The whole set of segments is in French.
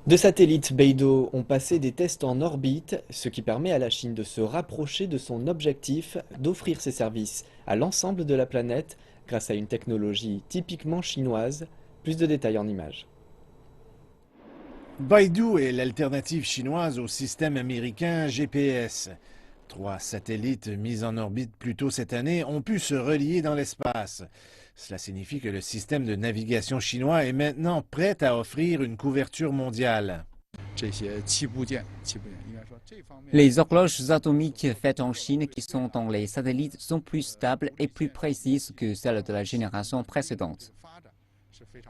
Deux satellites Beidou ont passé des tests en orbite, ce qui permet à la Chine de se rapprocher de son objectif d'offrir ses services à l'ensemble de la planète grâce à une technologie typiquement chinoise. Plus de détails en images. Baidu est l'alternative chinoise au système américain GPS. Trois satellites mis en orbite plus tôt cette année ont pu se relier dans l'espace. Cela signifie que le système de navigation chinois est maintenant prêt à offrir une couverture mondiale. Les horloges atomiques faites en Chine qui sont dans les satellites sont plus stables et plus précises que celles de la génération précédente.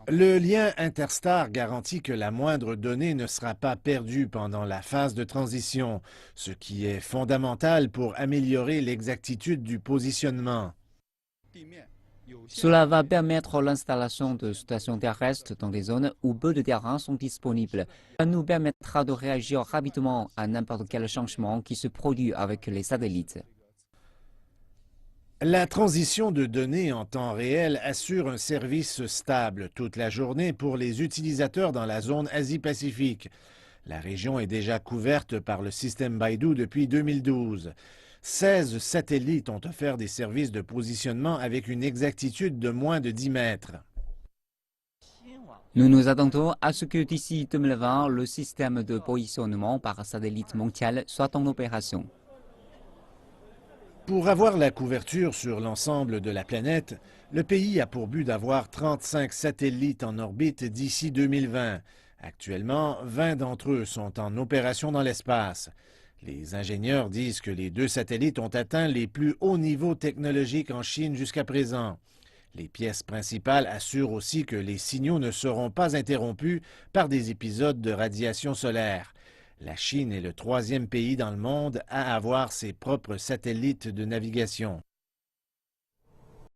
Le lien interstar garantit que la moindre donnée ne sera pas perdue pendant la phase de transition, ce qui est fondamental pour améliorer l'exactitude du positionnement. Cela va permettre l'installation de stations terrestres dans des zones où peu de terrains sont disponibles. Ça nous permettra de réagir rapidement à n'importe quel changement qui se produit avec les satellites. La transition de données en temps réel assure un service stable toute la journée pour les utilisateurs dans la zone Asie-Pacifique. La région est déjà couverte par le système Baidu depuis 2012. 16 satellites ont offert des services de positionnement avec une exactitude de moins de 10 mètres. Nous nous attendons à ce que d'ici 2020, le système de positionnement par satellite mondial soit en opération. Pour avoir la couverture sur l'ensemble de la planète, le pays a pour but d'avoir 35 satellites en orbite d'ici 2020. Actuellement, 20 d'entre eux sont en opération dans l'espace. Les ingénieurs disent que les deux satellites ont atteint les plus hauts niveaux technologiques en Chine jusqu'à présent. Les pièces principales assurent aussi que les signaux ne seront pas interrompus par des épisodes de radiation solaire. La Chine est le troisième pays dans le monde à avoir ses propres satellites de navigation.